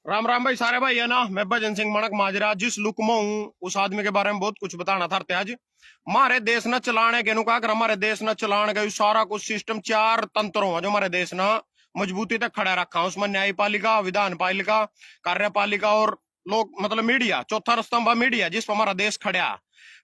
राम राम भाई सारे भाई है ना। मैं भजन सिंह मणक माजरा जिस लुक में हूँ उस आदमी के बारे में बहुत कुछ बताना था आज। हमारे देश न चलाने के नुका कर हमारे देश न चलाने का सारा कुछ सिस्टम चार तंत्रों है जो हमारे देश न मजबूती तक खड़ा रखा है। उसमें न्यायपालिका, विधान पालिका, कार्यपालिका और लोग मतलब मीडिया। चौथा स्तंभ मीडिया जिस पर हमारा देश खड़ा।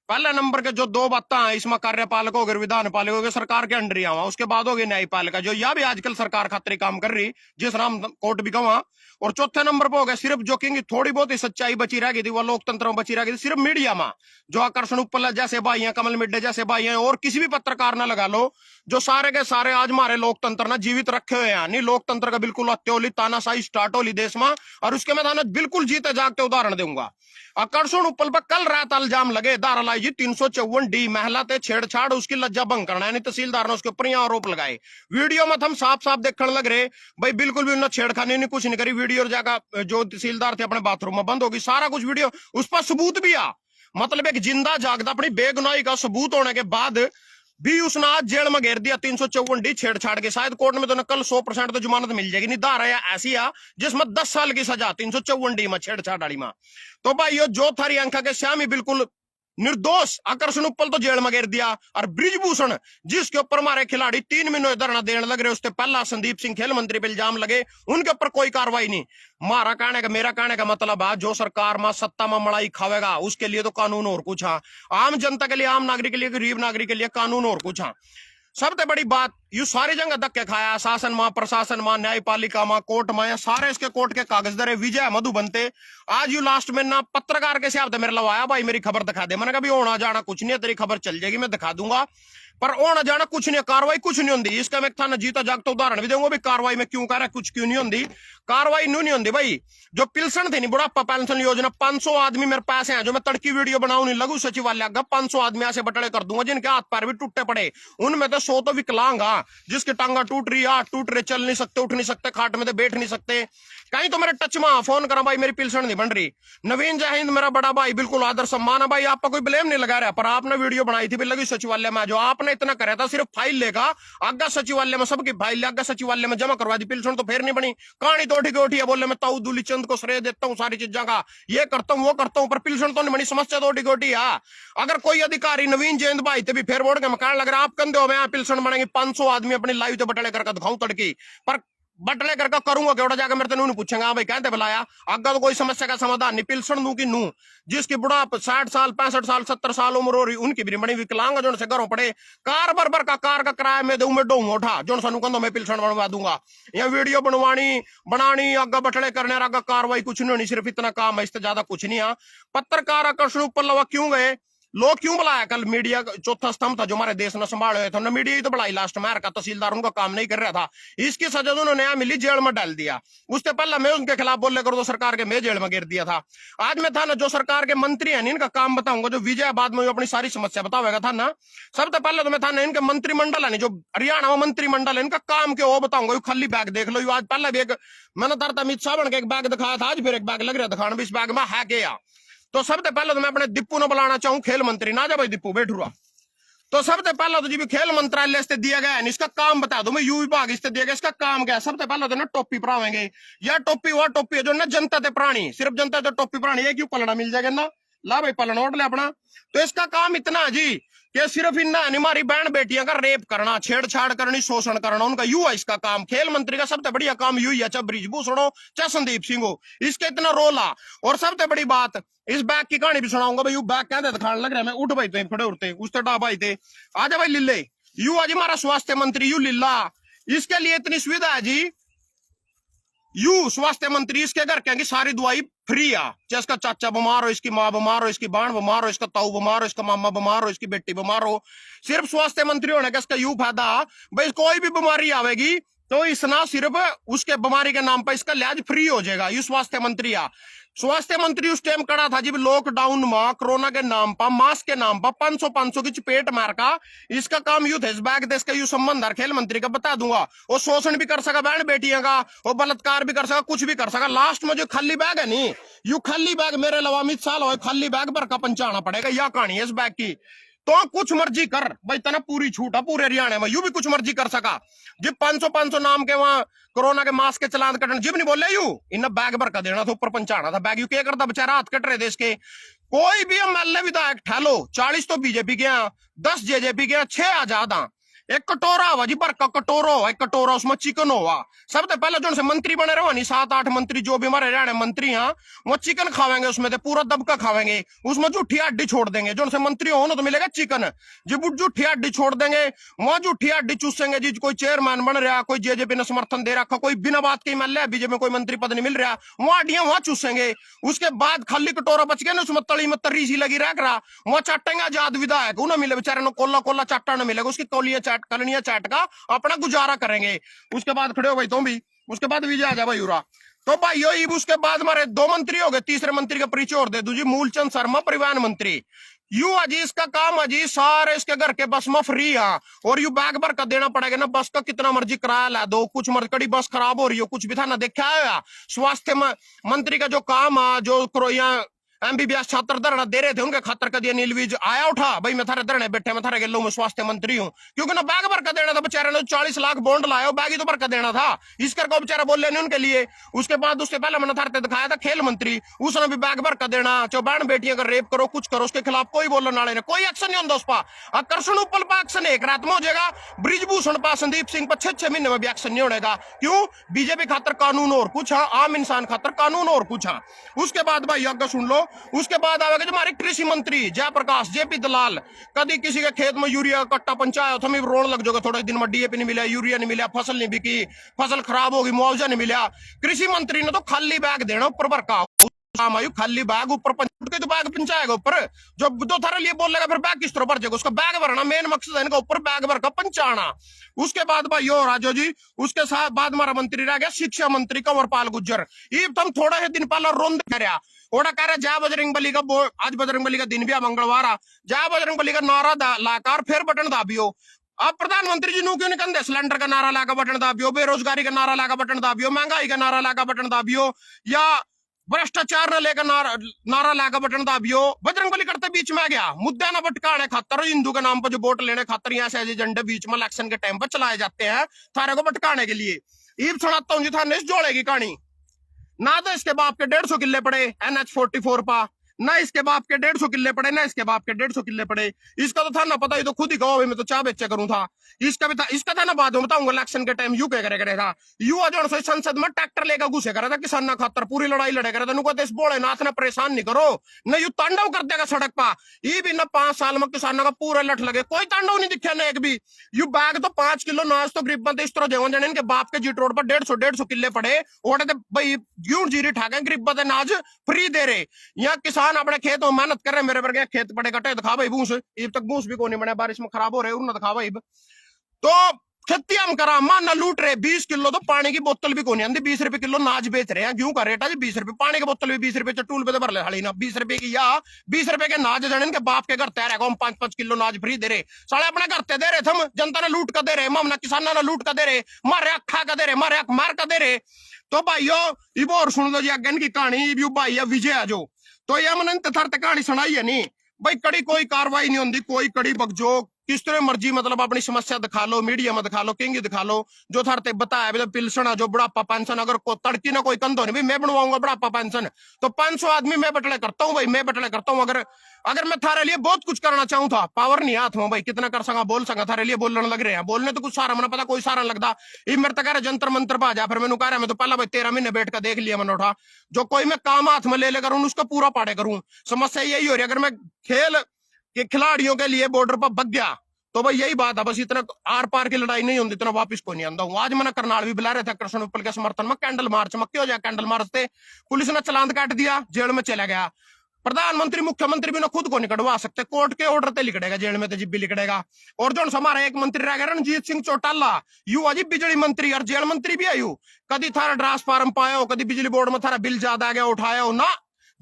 पहले नंबर के जो दो बातें हैं इसमें कार्यपालिका हो गए, विधान पालिका हो गए, सरकार के अंडर आवा। उसके बाद हो गई न्यायपालिका जो यह भी आजकल सरकार खातिर काम कर रही, जिस नाम कोर्ट भी कहा। और चौथे नंबर पर हो गया सिर्फ जो कि थोड़ी बहुत ही सच्चाई बची रह गई थी, वो लोकतंत्र में बची रह गई थी सिर्फ मीडिया में। जो आकर्षण उपल जैसे भाई हैं, कमल मिड्डे जैसे भाई हैं, और किसी भी पत्रकार ना लगा लो, जो सारे के सारे आज हमारे लोकतंत्र ना जीवित रखे हुए हैं। नहीं लोकतंत्र का बिल्कुल हत्या तानाशाही स्टार्ट होली देश में। और उसके मैं थाना बिल्कुल जीते जागते उदाहरण दूंगा। आकर्षण उपल पर कल रात इल्जाम लगे धारा लाई जी 354D महिला ते छेड़छाड़ उसकी लज्जा भंग करना, यानी तहसीलदार ने उसके ऊपर यहाँ आरोप लगाए। वीडियो में हम साफ साफ देखने लग रहे भाई बिल्कुल भी उन्होंने छेड़खानी नहीं, कुछ नहीं करी। वीडियो जगह जो तहसीलदार थे अपने बाथरूम में बंद होगी, सारा कुछ वीडियो उस पर सबूत भी आ। मतलब एक जिंदा जागदा अपनी बेगुनाही का सबूत होने के बाद भी उसने आज जेल में घेर दिया 354D छेड़छाड़ के। शायद कोर्ट में तो कल 100% तो जमानत मिल जाएगी। नहीं धारा ऐसी आ जिसमें 10 साल की सजा 354D में छेड़छाड़ वाली में। तो भाई यो जो थारी अंका के श्याम ही बिल्कुल निर्दोष। आकर्षण उपल तो जेल में घेर दिया। और ब्रिजभूषण जिसके ऊपर हमारे खिलाड़ी 3 महीनों धरना देने लग रहे, उससे पहला संदीप सिंह खेल मंत्री पे इल्जाम लगे, उनके ऊपर कोई कार्रवाई नहीं। मेरा कहने का मतलब है जो सरकार में सत्ता में मलाई खावेगा उसके लिए तो कानून और कुछ है। आम जनता के लिए, आम नागरिक के लिए, गरीब नागरिक के लिए कानून और कुछ है। सबसे बड़ी बात यू सारी जगह धक्के खाया, शासन में, प्रशासन में, न्यायपालिका में, कोर्ट में, सारे इसके कोर्ट के कागज दरे विजय मधु बनते। आज यू लास्ट में ना पत्रकार के से मेरे लवाया भाई मेरी खबर दिखा दे। मैंने कहा भी होना जाना कुछ नहीं है, तेरी खबर चल जाएगी, मैं दिखा दूंगा, पर होना जाना कुछ नहीं, कार्रवाई कुछ नहीं होती। इसका मैं था ना जीता जागता उदाहरण भी दूंगा भी कार्रवाई में क्यों कर रहा है, कुछ क्यों नहीं होती। कार्रवाई नहीं होती भाई। जो पिल्सन थी नहीं बुढ़ापा पेंशन योजना, 500 आदमी मेरे पास हैं जो मैं तड़की वीडियो बनाऊ नहीं लगू सचिवालय का 500 आदमी ऐसे बटड़े कर दूंगा जिनके हाथ पैर भी टूटे पड़े। उनमें तो 100 तो विकलांग, जिसकी टांगा टूट रही, हाथ टूट रहे, चल नहीं सकते, उठ नहीं सकते, खाट में तो बैठ नहीं सकते। कहीं तो मेरे टच में फोन करा भाई मेरी पिल्सन नहीं बन रही। नवीन जय हिंद मेरा बड़ा भाई, बिल्कुल आदर सम्मान है भाई, आपका कोई ब्लेम नहीं लगा रहा, पर आपने वीडियो बनाई थी लगी सचिवालय में। जो आपने इतना करा था सिर्फ फाइल लेगा आगा सचिवालय में, सबकी फाइल आगा सचिवालय में जमा करवा दी, पिल्सन तो फिर नहीं बनी। कहानी तो उठी है, बोले मैं ताऊ दूली चंद को श्रेय देता हूँ सारी चीजों का, ये करता हूँ वो करता हूँ, पर पिल्सन तो नहीं बनी। समस्या तो उठी है। अगर कोई अधिकारी नवीन जयंत भाई तभी फिर बोर्ड के मकान लग रहा है आप कंधे हो मैं पिल्सन बनेंगे 500 आदमी अपनी लाइव तो बटले करके दिखाऊं तड़की, पर बटले करके करूंगा केवड़ा जाकर मेरे तो पूछेंगे हाँ भाई कहते बुलाया आगा तो कोई समस्या का समाधान नहीं। पिल्सन दू की नू जिसकी बुढ़ा 60 साल 65 साल 70 साल उम्र हो रही, उनकी भी बड़ी विकलांग जो से घरों पड़े, कार बरबर का कार का किराया में दू मैं डोंग उठा जो सानू कहूँ मैं पिल्सन बनवा दूंगा। या वीडियो बनवानी बनानी आगा बटले करने आगा कार्रवाई कुछ नहीं होनी, सिर्फ इतना काम है, इससे ज्यादा कुछ नहीं है। पत्रकार आकर्षण ऊपर लवा क्यों गए, लोग क्यों बुलाया? कल मीडिया चौथा स्तंभ था जो हमारे देश ने संभाले हुए थे, उन्होंने मीडिया ही तो बुलाई लास्ट में। का तहसीलदार उनका काम नहीं कर रहा था, इसकी सजा उन्होंने यहाँ मिली, जेल में डाल दिया। उससे पहले मैं उनके खिलाफ बोलने करो तो सरकार के मैं जेल में गिर दिया था। आज मैं था ना जो सरकार के मंत्री हैं इनका काम बताऊंगा, जो विजय बाद में अपनी सारी समस्या बतावेगा था ना। सबसे पहले तो मैं था ना इनके मंत्रिमंडल है जो हरियाणा में मंत्रिमंडल है इनका काम क्या हो बताऊंगा। खाली बैग देख लो, आज पहले भी एक मैंने तरता अमित शाह के एक बैग दिखाया था, आज फिर एक बैग लग रहा दिखाना भी इस बैग में है क्या। तो सबसे पहले तो मैं अपने दीपू ने बुलाना चाहूं, खेल मंत्री ना जा भाई दीपू बैठ रहा। तो सबसे पहले तो जी खेल मंत्रालय से दिया गया है, इसका काम बता दो मैं, यू विभाग इससे दिया गया, इसका काम क्या है? सबसे पहले तो ना टोपी पहनावेंगे, या टोपी वह टोपी है जो ना जनता ते प्राणी, सिर्फ जनता तो टोपी प्राणी है, क्यों पलड़ा मिल जाएगा ना, ला भाई पलन ओट ले अपना। तो इसका काम इतना है जी कि सिर्फ इन हमारी बहन बेटियां का रेप करना, छेड़छाड़ करनी, शोषण करना, उनका यू है इसका काम। खेल मंत्री का सबसे बढ़िया काम यू है, चाहे ब्रिजभूषण हो चाहे संदीप सिंह हो, इसका इतना रोल आ। और सबसे बड़ी बात इस बैग की कहानी भी सुनाऊंगा भाई। यू बैग कहते दिखाने लग रहा है, मैं उठ भाई थे खड़े उठते उस डा भाई थे, आजा भाई लिल्ले, यू आज हमारा स्वास्थ्य मंत्री यू लिल्ला, इसके लिए इतनी सुविधा है जी। यू स्वास्थ्य मंत्री, इसके घर क्या सारी दवाई फ्री आ, चाहे इसका चाचा बीमार हो, इसकी माँ बीमार हो, इसकी बहन बीमार हो, इसका ताऊ बीमार हो, इसका मामा बीमार हो, इसकी बेटी बीमार हो, सिर्फ स्वास्थ्य मंत्री होने का इसका यू फायदा भाई कोई भी बीमारी आवेगी तो इसना सिर्फ उसके बीमारी के नाम पर इसका इलाज फ्री हो जाएगा। यू स्वास्थ्य मंत्री आ। स्वास्थ्य मंत्री उस टाइम खड़ा था जब लॉकडाउन में कोरोना के नाम पर, मास्क के नाम पर 500 की चपेट मार का, इसका काम यू थे। इस बैग देश का यू संबंध है खेल मंत्री का बता दूंगा। वो शोषण भी कर सका बहन बेटियां का, वो बलात्कार भी कर सका, कुछ भी कर सका। लास्ट में जो खाली बैग है नी, यू खाली बैग मेरे अलावा अमित शाह हो खाली बैग भर का पंचाना पड़ेगा, यह कहानी है इस बैग की। तो कुछ मर्जी कर भाई, तना पूरी छूट है पूरे हरियाणा में, यू भी कुछ मर्जी कर सका। जिब 500 नाम के वहां कोरोना के मास्क के चलान कटन जिब नहीं बोले यू इन बैग भर का देना था, ऊपर पहुंचाना था बैग, यू क्या करता बेचारा, हाथ कट रहे देश के। कोई भी एमएलए विधायक ठहलो 40 तो बीजेपी के, 10 जेजेपी के, 6 आजाद हैं। एक कटोरा हुआ जी, भर का कटोरा हुआ, एक कटोरा उसमें चिकन हुआ। सबसे पहले जो से मंत्री बने रहो नहीं, 7-8 मंत्री जो भी हमारे हरियाणा मंत्री हैं, वो चिकन खावेंगे, उसमें से पूरा दबका खावेंगे, उसमें झूठी हड्डी छोड़ देंगे। जो से मंत्री हो ना तो मिलेगा चिकन, जब झूठी हड्डी छोड़ देंगे वहां झूठी हड्डी चूसेंगे जी। कोई चेयरमैन बन रहा, कोई जेजेपी ने समर्थन दे रखा, कोई बिना बात के एमएलए बीजेपी में कोई मंत्री पद नहीं मिल रहा, वहां हड्डियां वहां चूसेंगे। उसके बाद खाली कटोरा बच गया ना, उसमें तली में तर्री सी लगी रह रहा, वहां चाटेंगे आजाद विधायक, उन्हें मिले बेचारे कोला कोला चाटा न मिलेगा, उसकी कौलियां चाट कलनियां चाट का अपना गुजारा करेंगे। उसके बाद खड़े हो भाई तुम भी, उसके बाद विजय आ जा भाई उरा। तो भाई उसके बाद हमारे 2 मंत्री हो गए, तीसरे मंत्री का परिचय और दे दू जी, मूलचंद शर्मा परिवहन मंत्री। यू अजी इसका काम अजी सारे इसके घर के बस में फ्री है, और यू बैग भर का देना पड़ेगा ना, बस का कितना मर्जी किराया ला दो, कुछ मरकड़ी बस खराब हो रही हो कुछ भी था ना देखा है। स्वास्थ्य मंत्री का जो काम है, जो एमबीबीएस छात्र धरना दे रहे थे उनके खातर का दिया नीलवीज आया उठा भाई, मैं थारे धरने बैठे, मैं थारे गेलो में स्वास्थ्य मंत्री हूं, क्योंकि ना बैग भर का देना था बेचारे ने, 40 लाख बॉन्ड लाया, बैग ही तो भर का देना था, इस करके बेचारा बोल लेने उनके लिए। उसके बाद उससे पहले मैंने थारे दिखाया था खेल मंत्री, उसने भी बैग भर का देना, 54 बेटियां का रेप करो कुछ करो, उसके खिलाफ कोई बोलने वाले ने कोई एक्शन नहीं होता उस पर। आकर्षण उपल पर एक्शन एक रात में हो जाएगा, ब्रिजभूषण पर संदीप सिंह पर 6 महीने में भी एक्शन नहीं होगा। क्यों? बीजेपी खातर कानून और कुछ है, आम इंसान खातर कानून और कुछ है। उसके बाद भाई आगे सुन लो, उसके बाद जो हमारे कृषि मंत्री जयप्रकाश जेपी दलाल, कभी किसी के खेत में यूरिया कट्टा पंचायत तो हमें रोन लग जाएगा, थोड़े दिन में डीएपी नहीं मिला, यूरिया नहीं मिला, फसल नहीं बिकी, फसल खराब होगी, मुआवजा नहीं मिला। कृषि मंत्री ने तो खाली बैग देना ऊपर भर का, खाली बैग ऊपर के तो बैग पंचाएगा ऊपर, जो दो थारे लिए बोल लेगा फिर बैग किस तरह भर जाएगा, उसका बैग भरना मेन मकसद है इनका, ऊपर बैग भर का पंचाना। उसके बाद भाई यो राजो जी, उसके साथ बाद हमारा मंत्री रह गया शिक्षा मंत्री कंवरपाल गुज्जर। ये तुम थोड़ा ही दिन पहले रोंद कर ओड़ा कह रहा जय बजरंग बली का, आज बजरंग बली का दिन भी है मंगलवार, जय बजरंग बली का नारा लाकर फिर बटन दाबियो। अब प्रधानमंत्री जी नू क्यों नहीं कहते सिलेंडर का नारा लाकर बटन दाबियो, बेरोजगारी का नारा लाकर बटन दाबियो, महंगाई का नारा लाकर बटन दाबियो, या भ्रष्टाचार न लेकर नारा लाकर बटन दाबियो। बजरंग बली करते बीच में आ गया, मुद्दा न भटकाने खातर, हिंदू के नाम पर जो वोट लेने खातर यहाँ से एजेंडे बीच में इलेक्शन के टाइम पर चलाए जाते हैं थारे को भटकाने के लिए। ईब सुनाता हूँ जी थाने जोड़ेगी कहानी। ना तो इसके बाप के 150 किल्ले पड़े NH44 पा, ना इसके बाप के 150 किल्ले पड़े, ना इसके बाप के 150 किल्ले पड़े। इसका तो था ना पता, ही तो खुद ही कहो मैं तो चाह बेचे करूं था। इसका भी था, इसका था ना बाद में बताऊंगा इलेक्शन के टाइम यू क्या करेगा। युवा जो संसद में ट्रैक्टर लेकर घुसे करा था, किसान खातर पूरी लड़ाई लड़े करा था, नुको देश भोलेनाथ ने परेशान नहीं करो, न यू तांडव कर देगा सड़क पर। ये भी ना 5 साल में किसानों का पूरा लठ लगे, कोई तांडव नहीं दिखा ना एक भी। यू बैग तो 5 किलो नाज तो गरीब बंदे इस तरह जेवन जाने इनके बाप के जीट रोड पर 150 किल्ले पड़े, ओटे भाई यूं जीरी ठाके गरीब बंदे नाज फ्री दे रहे। यहाँ किसान अपने खेत में मेहनत कर रहे, मेरे वर्गे खेत पड़े कटे दिखा भाई भूस, इब तक भूस भी को नहीं बने, बारिश में खराब हो रहे उन्हें दिखा भाई। तो खेती हम करा मान ना लूट रहे, 20 किलो तो पानी की बोतल भी को नहीं आती, 20 रुपए किलो नाज बेच रहे हैं, गेहूं का रेट है 20 रुपए, पानी की बोतल भी 20 रुपए, चटूल पे तो भर ले हाली ना 20 रुपए की, या 20 रुपए के नाज जाने इनके बाप के घर तैयार है, हम 5-5 किलो नाज फ्री दे रहे, साले अपने घर ते दे रहे, हम जनता ने लूट कर दे रहे, हम किसानों ने लूट कर दे रहे, मारे अखा का दे रहे, मारे मार का दे रहे। तो भाइयों इब और सुन लो जी आगे इनकी कहानी, भाई विजय जो तो ये मैंने कहानी सुनाई है नहीं भाई, कड़ी कोई कार्रवाई नहीं होती, कोई कड़ी बकजोक किस तरह मर्जी मतलब अपनी समस्या दिखा लो, मीडिया में दिखा लो, किंग दिखा लो, जो थारते बताया पिलसन जो बुढ़ापा पेंशन, अगर को तड़की ना कोई कंधो नहीं भाई मैं बनवाऊंगा बुढ़ापा पेंशन, तो 500 आदमी मैं बटले करता हूँ भाई, मैं बटले करता हूँ। अगर मैं थारे लिए बहुत कुछ करना चाहूँ था, पावर नहीं हाथ में भाई, कितना कर सका बोल सका, थारे लिए बोलने लग रहे हैं, बोलने तो कुछ सारा मैंने पता कोई सारा लगता। ये मेरे तक जंतर मंत्र पा जा, फिर मैंने कह रहा मैं तो पहला भाई 13 महीने बैठ कर देख लिया मैंने उठा, जो कोई मैं काम हाथ में ले ले करूँ उसका पूरा पाड़े करूँ। समस्या यही हो रही है, अगर मैं खेल के खिलाड़ियों के लिए बॉर्डर पर बग गया तो भाई यही बात है, बस इतना आर पार की लड़ाई नहीं होती, इतना वापस को नहीं आंदा हूँ। आज मैंने करनाल भी बुला रहे थे कृष्ण उपल के समर्थन में, कैंडल मार्च मक्के हो जाए, कैंडल मार्च थे पुलिस ने चलान काट दिया, जेल में चला गया। प्रधानमंत्री मुख्यमंत्री भी ना खुद को नहीं कटवा सकते, कोर्ट के ऑर्डर ते लिखड़ेगा, जेल में तो जिब्बी लिखड़ेगा। और जो हमारा एक मंत्री रह गया रणजीत सिंह चौटाला, यू अजीब बिजली मंत्री और जेल मंत्री भी आयु, कभी थारा ड्रास फार्म पाया हो, कभी बिजली बोर्ड में थारा बिल ज्यादा आ गया उठाया हो ना,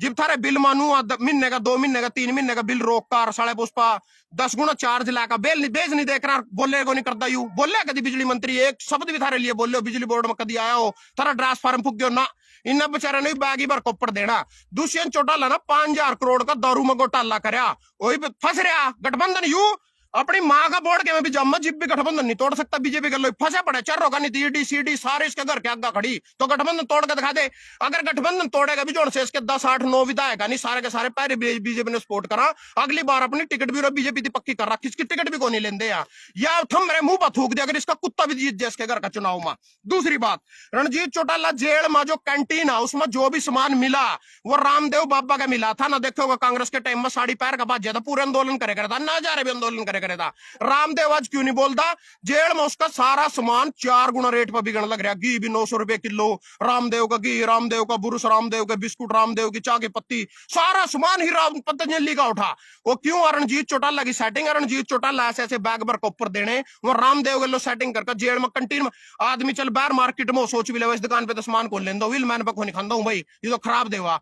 जिब थारे बिल मानू महीने का 2 महीने का 3 महीने का बिल रोक कर साले पुष्पा 10 गुना चार्ज लाकर बेल बेच नहीं देख रहा, बोले को नहीं करता यू बोले कभी बिजली मंत्री एक शब्द भी थारे लिए बोले हो बिजली बोर्ड में कभी आया हो थारा ट्रांसफार्म फूक गयो ना इन बेचारे ने बैग ही भर कोपड़ देना। दुष्यंत चौटाला ना 5,000 करोड़ का दारू में घोटाला करया वही फंस रहा गठबंधन यू अपनी माँ का बोर्ड के में भी जम्मा जिप भी गठबंधन नहीं तोड़ सकता बीजेपी कर लो फंसे पड़े चर होगा नहीं ईडी सीडी सारे इसके घर के आगे खड़ी तो गठबंधन तोड़ के दिखा दे। अगर गठबंधन तोड़ेगा भी जोड़ से इसके 10 8 9 विधायक नहीं सारे के सारे पहले बीजेपी ने सपोर्ट करा अगली बार अपनी टिकट भी बीजेपी पक्की कर रहा किसकी टिकट भी को नहीं लेंदे या थम मेरे मुंह पर थूक दे अगर इसका कुत्ता भी जीत जाए इसके घर का चुनाव में। दूसरी बात रणजीत चौटाला जेल में जो कैंटीन है उसमें जो भी सामान मिला वो रामदेव बाबा का मिला था ना देखो कांग्रेस के टाइम में साड़ी पैर का बात ज्यादा पूरे आंदोलन करे था ना जा रहे भी आंदोलन करे था रामदेव आज क्यों नहीं बोलता जेल में उसका सारा सामान 4 गुना रेट पर बिकने लग रहा घी भी 900 रुपए किलो रामदेव का घी रामदेव का बुरुस रामदेव के बिस्कुट रामदेव की चाय की पत्ती सारा सामान ही पतंजलि का उठा वो क्यों रणजीत चौटाला की सेटिंग है रणजीत चौटाला ऐसे ऐसे बैग भर ऊपर देने वो रामदेव के लो सेटिंग करके जेल में कंटीन में आदमी चल बाहर मार्केट में सोच भी ले इस दुकान पे तो सामान को ले दो विल मैन पर नहीं खाता हूँ भाई ये तो खराब देवा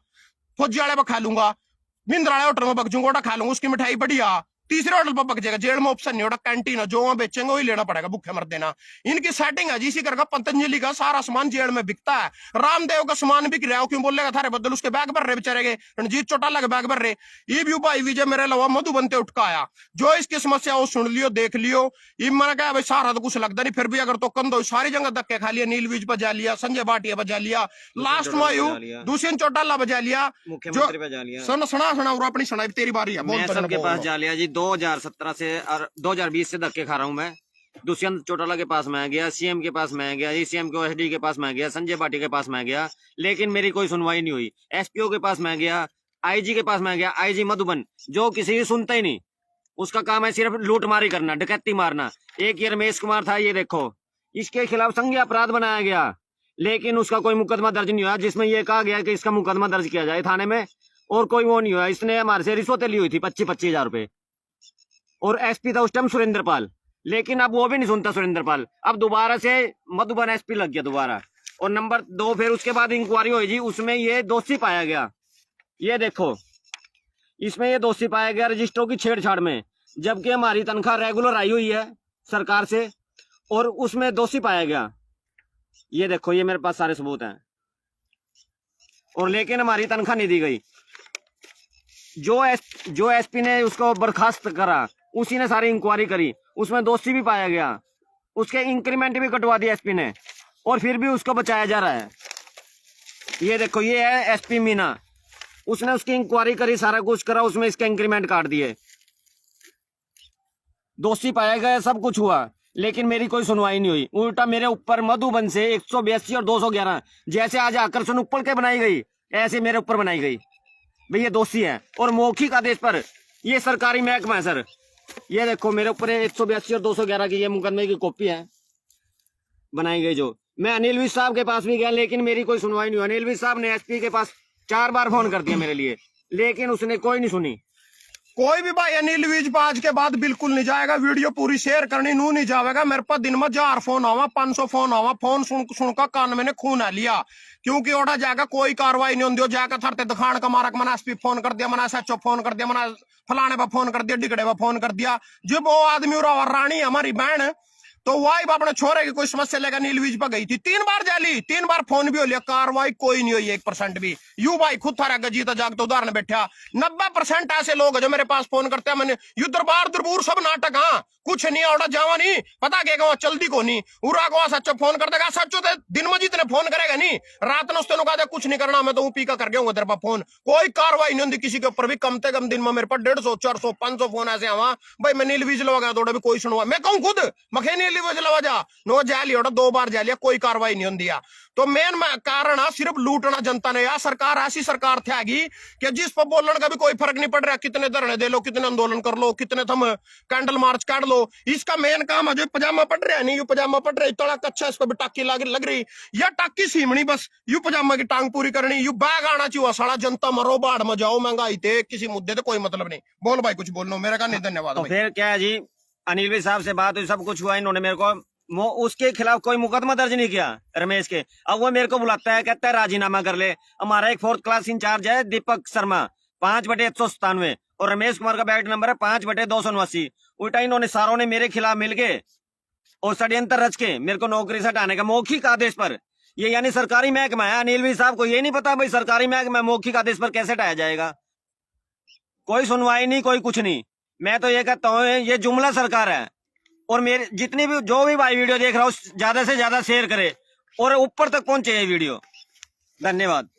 फौजी वाले पर खा लूंगा मिंद्रा वाले होटल में बकजूंगा खा लूंगा उसकी मिठाई बढ़िया तीसरे होटल पर पक जाएगा जेल में ऑप्शन नहीं होता कैंटीन है जो वहां बेचेंगे वही लेना पड़ेगा भूखे मर देना इनकी सेटिंग है जिसी करके पतंजलि का सारा सामान जेल में बिकता है रामदेव का सामान बिक रहा है क्यों बोलेगा थारे बदल उसके बैग भर रहे बेचारे के रणजीत चौटाला के बैग भर रहे ये भी भाई विजय मेरे अलावा मधुबन ते उठका आया जो इसकी समस्या वो सुन लियो देख लियो ये मैंने कहा भाई सारा तो कुछ लगता नहीं फिर भी अगर तो कंधो सारी जगह धक्के खा लिया नील बीज बजा लिया संजय भाटिया बजा लिया लास्ट में यू दुष्यंत चौटाला बजा लिया मुख्यमंत्री बजा लिया सुना और अपनी सुनाई तेरी बारी है सबके पास जा लिया जी 2017 से और 2020 से धक्के खा रहा हूं मैं। दुष्यंत चौटाला के पास मैं गया सीएम के पास मैं गया सीएम के एसडी के पास मैं गया संजय भाटिया के पास मैं गया लेकिन मेरी कोई सुनवाई नहीं हुई। एसपीओ के पास मैं गया आईजी के पास मैं गया आईजी मधुबन जो किसी की सुनता ही नहीं उसका काम है सिर्फ लूटमारी करना डकैती मारना। एक ये रमेश कुमार था ये देखो इसके खिलाफ संज्ञेय अपराध बनाया गया लेकिन उसका कोई मुकदमा दर्ज नहीं हुआ जिसमें यह कहा गया कि इसका मुकदमा दर्ज किया जाए थाने में और कोई वो नहीं हुआ। इसने हमारे से रिश्वतें ली हुई थी 25,000 रुपए और एसपी था उस टाइम सुरेंद्र पाल लेकिन अब वो भी नहीं सुनता सुरेंद्र पाल। अब दोबारा से मधुबन एसपी लग गया दोबारा। और नंबर 2 फिर उसके बाद इंक्वायरी हुई जी उसमें ये दोषी पाया गया। ये देखो इसमें ये दोषी पाया गया रजिस्टरों की छेड़छाड़ में जबकि हमारी तनख्वाह रेगुलर आई हुई है सरकार से और उसमें दोषी पाया गया। ये देखो ये मेरे पास सारे सबूत हैं और लेकिन हमारी तनख्वाह नहीं दी गई। जो एसपी ने उसको बर्खास्त करा उसी ने सारी इंक्वायरी करी उसमें दोषी भी पाया गया उसके इंक्रीमेंट भी कटवा दिया एसपी ने और फिर भी उसको बचाया जा रहा है। ये देखो ये है एसपी मीना उसने उसकी इंक्वायरी करी सारा कुछ करा उसमें इसके इंक्रीमेंट काट दिए दोषी पाया गया सब कुछ हुआ लेकिन मेरी कोई सुनवाई नहीं हुई। उल्टा मेरे ऊपर मधुबन से 182 और 211 जैसे आज आकर्षण ऊपर के बनाई गई ऐसे मेरे ऊपर बनाई गई भाई ये दोषी है। और मौखिक आदेश पर ये सरकारी महकमा है सर। ये देखो मेरे ऊपर 182 और 211 की ये मुकदमे की कॉपी है बनाई गई जो मैं अनिल विज साहब के पास भी गया लेकिन मेरी कोई सुनवाई नहीं हुई। अनिल विज साहब ने एसपी के पास 4 बार फोन कर दिया मेरे लिए लेकिन उसने कोई नहीं सुनी। कोई भी भाई अनिल विज आज के बाद बिल्कुल नहीं जाएगा वीडियो पूरी शेयर करनी नू नहीं जाएगा। मेरे पास दिन में 1000 फोन आवा 500 फोन आवा फोन सुनकर कान मैंने खून आ लिया क्योंकि ओढ़ा जाएगा कोई कार्रवाई नहीं होती जाकर थरते दिखाण का मारक मना एसपी फोन कर दिया मना सचो फोन कर दिया मना फलाने पर फोन कर दिया डिगड़े पर फोन कर दिया। जब वो आदमी और रानी हमारी बहन तो वाइफ अपने छोरे की कोई समस्या लेकर नीलवीज पर गई थी 3 बार जाली 3 बार फोन भी हो लिया कार्रवाई कोई नहीं हुई 1% भी। यू भाई खुद थारा गजीता जागता उदाहरण बैठा 90% ऐसे लोग है जो मेरे पास फोन करते हैं मैंने यू दरबार दरबूर सब नाटक हाँ कुछ नहीं औड़ा जावा नहीं पता क्या चलती को नहीं उरा को सच्चो फोन कर देगा सच्चो तो दिन में जितने फोन करेगा नहीं रात ने उसने कहा कुछ नहीं करना मैं तो पी कर गया तेरे पास फोन कोई कार्रवाई नहीं होती किसी के ऊपर भी कम से कम दिन में मेरे पास 150 400 500 फोन ऐसे आवा भाई मैं नीलवीज लगा गया थोड़ा भी कोई सुनवा मैं कहूँ खुद मखे नीलवीज लगा जा नो जा लिया 2 बार जा लिया कोई कार्रवाई नहीं होती। तो मेन कारण है सिर्फ लूटना जनता ने। यार सरकार ऐसी सरकार थी कि जिस पर बोलने का भी कोई फर्क नहीं पड़ रहा कितने धरने दे लो कितने आंदोलन कर लो कितने थम कैंडल मार्च काट लो इसका मेन काम है जो पजामा पड़ रहा है नहीं यू पजामा पड़ रहा है इतना अच्छा इसको भी टाकी लग रही या टाकी सीमनी बस यू पजामा की टांग पूरी करनी यू बैग आना चाहिए सारा जनता मरो बाढ़ में जाओ महंगाई थे किसी मुद्दे से कोई मतलब नहीं। बोल भाई कुछ बोलना मेरा का नहीं धन्यवाद। तो फिर क्या है जी अनिल भाई साहब से बात हुई सब कुछ हुआ इन्होंने मेरे को उसके खिलाफ कोई मुकदमा दर्ज नहीं किया रमेश के। अब वो मेरे को बुलाता है, कहता है राजीनामा कर ले। हमारा एक 4th क्लास इंचार्ज है दीपक शर्मा 5/197 और रमेश कुमार का बैट नंबर है 5/279। उल्टा इन्होंने सारों ने मेरे खिलाफ मिलके और षड्यंत्र रच के मेरे को नौकरी से हटाने का मौखिक आदेश पर, ये यानी सरकारी महकमा है। अनिल भी साहब को ये नहीं पता भाई सरकारी महकमा मौखिक आदेश पर कैसे हटाया जाएगा। कोई सुनवाई नहीं, कोई कुछ नहीं। मैं तो ये कहता हूँ ये जुमला सरकार है। और मेरे जितनी भी जो भी भाई वीडियो देख रहा हूँ ज्यादा से ज्यादा शेयर करे और ऊपर तक पहुंचे ये वीडियो। धन्यवाद।